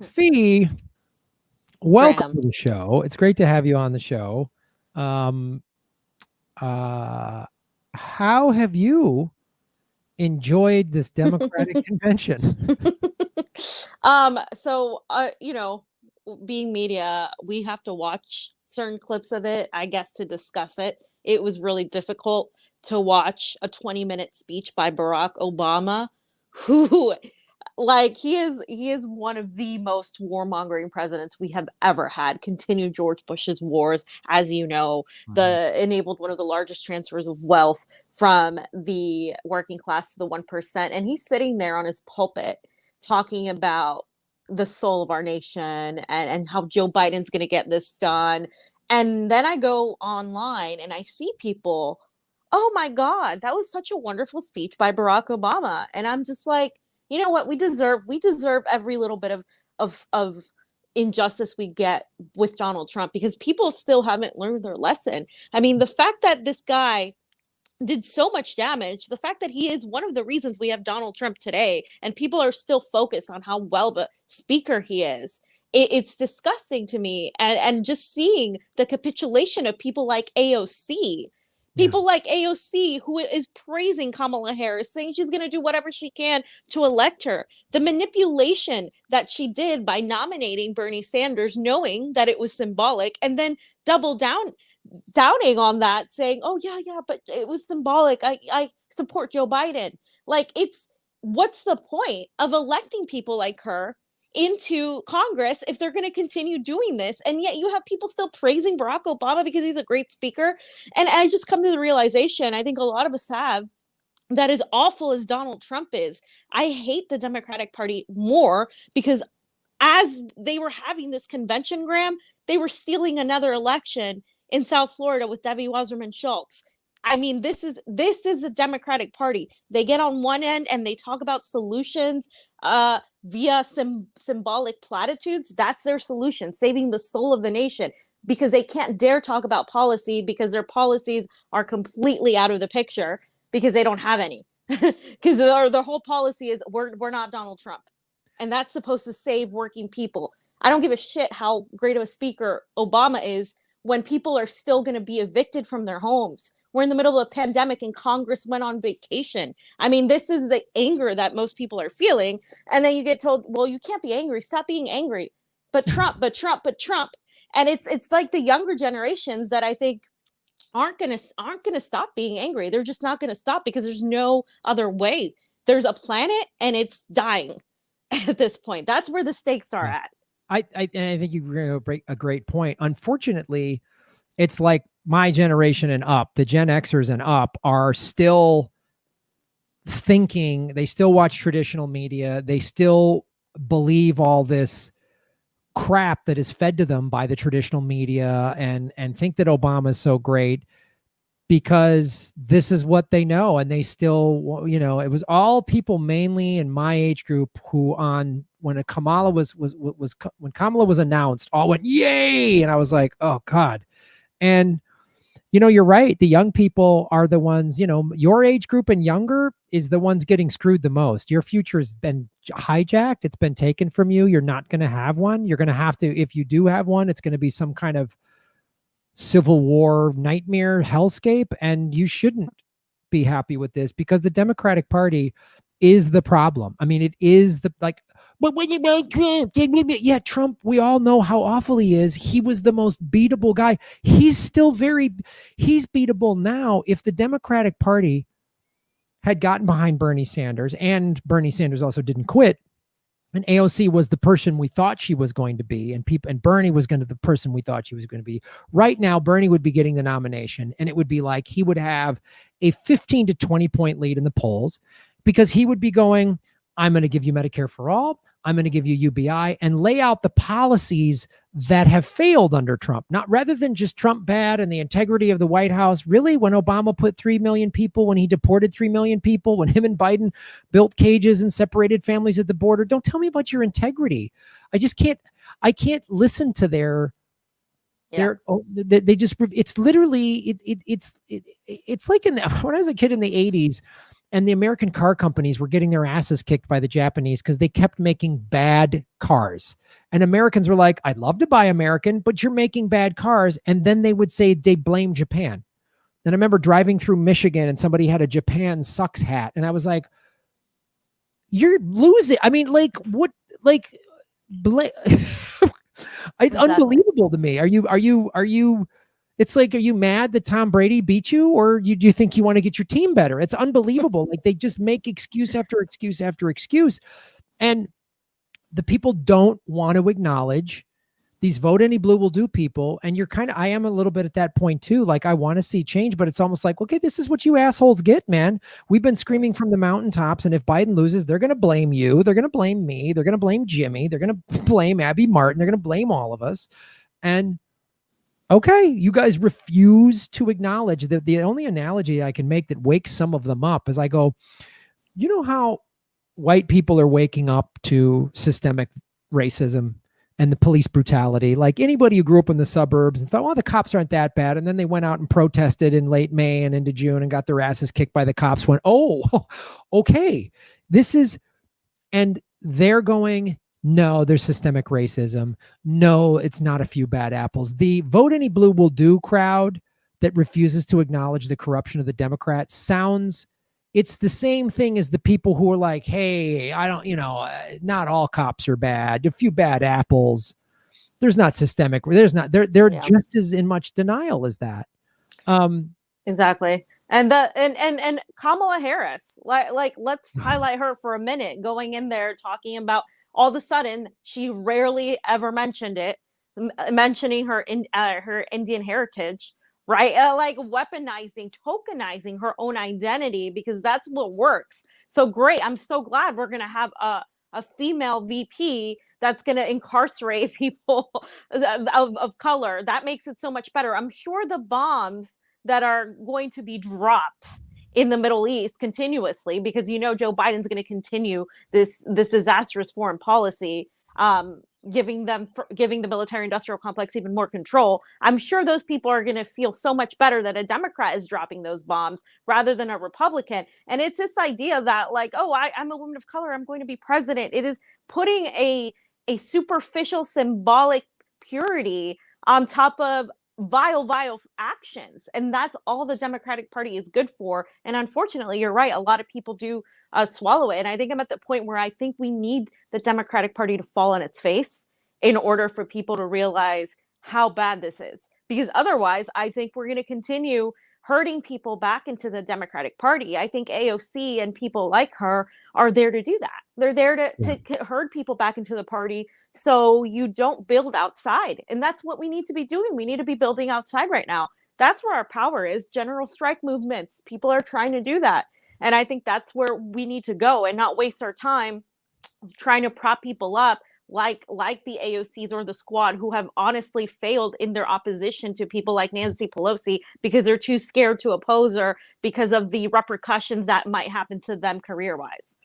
Fee, welcome Graham. to the show. It's great to have you on the show. Um, how have you enjoyed this Democratic convention? You know, being media, we have to watch certain clips of it, I guess, to discuss it. It was really difficult to watch a 20-minute speech by Barack Obama, who he is one of the most warmongering presidents we have ever had. Continued George Bush's wars, as you know, the enabled one of the largest transfers of wealth from the working class to the 1%. And he's sitting there on his pulpit talking about the soul of our nation and how Joe Biden's going to get this done. And then I go online and I see people, oh my God, that was such a wonderful speech by Barack Obama. And I'm just like, you know what, we deserve every little bit of injustice we get with Donald Trump, because people still haven't learned their lesson. I mean, the fact that this guy did so much damage, the fact that he is one of the reasons we have Donald Trump today, and people are still focused on how well of a speaker he is, it's disgusting to me. And just seeing the capitulation of people like AOC, Yeah. who is praising Kamala Harris, saying she's going to do whatever she can to elect her. The manipulation that she did by nominating Bernie Sanders, knowing that it was symbolic, and then double downing on that, saying, "Oh yeah, but it was symbolic. I support Joe Biden." Like, it's what's the point of electing people like her into Congress if they're going to continue doing this? And yet you have people still praising Barack Obama because he's a great speaker. And I just come to the realization, I think a lot of us have, that as awful as Donald Trump is, I hate the Democratic Party more, because as they were having this convention, Graham, they were stealing another election in South Florida with Debbie Wasserman Schultz. I mean, this is a Democratic Party. They get on one end and they talk about solutions via symbolic platitudes. That's their solution, saving the soul of the nation, because they can't dare talk about policy because their policies are completely out of the picture because they don't have any. Because their whole policy is we're not Donald Trump, and that's supposed to save working people. I don't give a shit how great of a speaker Obama is when people are still going to be evicted from their homes. We're in the middle of a pandemic and Congress went on vacation. I mean, this is the anger that most people are feeling. And then you get told, well, you can't be angry. Stop being angry. But Trump, but Trump, but Trump. And it's like the younger generations that I think aren't gonna stop being angry. They're just not gonna stop because there's no other way. There's a planet and it's dying at this point. That's where the stakes are Yeah. at. I think you bring a great point. Unfortunately, it's like my generation and up, the Gen Xers and up, are still thinking, they still watch traditional media, they still believe all this crap that is fed to them by the traditional media, and think that Obama is so great because this is what they know. And they still, it was all people mainly in my age group who, on when Kamala was when Kamala was announced, all went yay, and I was like, oh God. And you're right. The young people are the ones, your age group and younger is the ones getting screwed the most. Your future has been hijacked. It's been taken from you. You're not going to have one. You're going to have to, if you do have one, it's going to be some kind of Civil War nightmare hellscape. And you shouldn't be happy with this, because the Democratic Party is the problem. I mean, it is but when you make Trump, yeah, Trump, we all know how awful he is. He was the most beatable guy. He's beatable now. If the Democratic Party had gotten behind Bernie Sanders, and Bernie Sanders also didn't quit, and AOC was the person we thought she was going to be, and Bernie was going to the person we thought she was going to be, right now Bernie would be getting the nomination, and it would be like he would have a 15 to 20 point lead in the polls, because he would be going, I'm going to give you Medicare for all, I'm going to give you UBI, and lay out the policies that have failed under Trump. Not rather than just Trump bad and the integrity of the White House. Really, when Obama put 3 million people, when he deported 3 million people, when him and Biden built cages and separated families at the border, don't tell me about your integrity. I can't listen to they just, it's literally, it's like when I was a kid in the 80s, And the American car companies were getting their asses kicked by the Japanese because they kept making bad cars. And Americans were like, I'd love to buy American, but you're making bad cars. And then they would say they blame Japan. And I remember driving through Michigan and somebody had a Japan sucks hat. And I was like, you're losing. I mean, like, what, like, it's Exactly. unbelievable to me. It's like, are you mad that Tom Brady beat you, or do you think you want to get your team better? It's unbelievable. Like, they just make excuse after excuse after excuse. And the people don't want to acknowledge these vote any blue will do people. And I am a little bit at that point too. Like, I want to see change, but it's almost like, okay, this is what you assholes get, man. We've been screaming from the mountaintops. And if Biden loses, they're going to blame you. They're going to blame me. They're going to blame Jimmy. They're going to blame Abby Martin. They're going to blame all of us. And okay, you guys refuse to acknowledge that. The only analogy I can make that wakes some of them up is I go, you know how white people are waking up to systemic racism and the police brutality? Like, anybody who grew up in the suburbs and thought, well, the cops aren't that bad. And then they went out and protested in late May and into June and got their asses kicked by the cops, went, oh, okay, and they're going, no, there's systemic racism. No, it's not a few bad apples. The vote any blue will do crowd that refuses to acknowledge the corruption of the Democrats it's the same thing as the people who are like, hey, I don't, not all cops are bad. A few bad apples. There's not systemic. They're just as in much denial as that. Exactly. And Kamala Harris, like let's highlight her for a minute, going in there talking about, all of a sudden she rarely ever mentioned it, mentioning her Indian heritage, right? Like weaponizing, tokenizing her own identity, because that's what works. So great. I'm so glad we're going to have a female VP that's going to incarcerate people of color. That makes it so much better. I'm sure the bombs that are going to be dropped in the Middle East continuously, because Joe Biden's going to continue this disastrous foreign policy, giving the military industrial complex even more control. I'm sure those people are going to feel so much better that a Democrat is dropping those bombs rather than a Republican. And it's this idea that, like, oh, I'm a woman of color, I'm going to be president. It is putting a superficial symbolic purity on top of vile actions. And that's all the Democratic Party is good for. And unfortunately, you're right, a lot of people do swallow it. And I think I'm at the point where I think we need the Democratic Party to fall on its face in order for people to realize how bad this is. Because otherwise, I think we're going to continue herding people back into the Democratic Party. I think AOC and people like her are there to do that. They're there to herd people back into the party so you don't build outside. And that's what we need to be doing. We need to be building outside right now. That's where our power is. General strike movements. People are trying to do that. And I think that's where we need to go and not waste our time trying to prop people up like the AOCs or the squad, who have honestly failed in their opposition to people like Nancy Pelosi because they're too scared to oppose her because of the repercussions that might happen to them career-wise.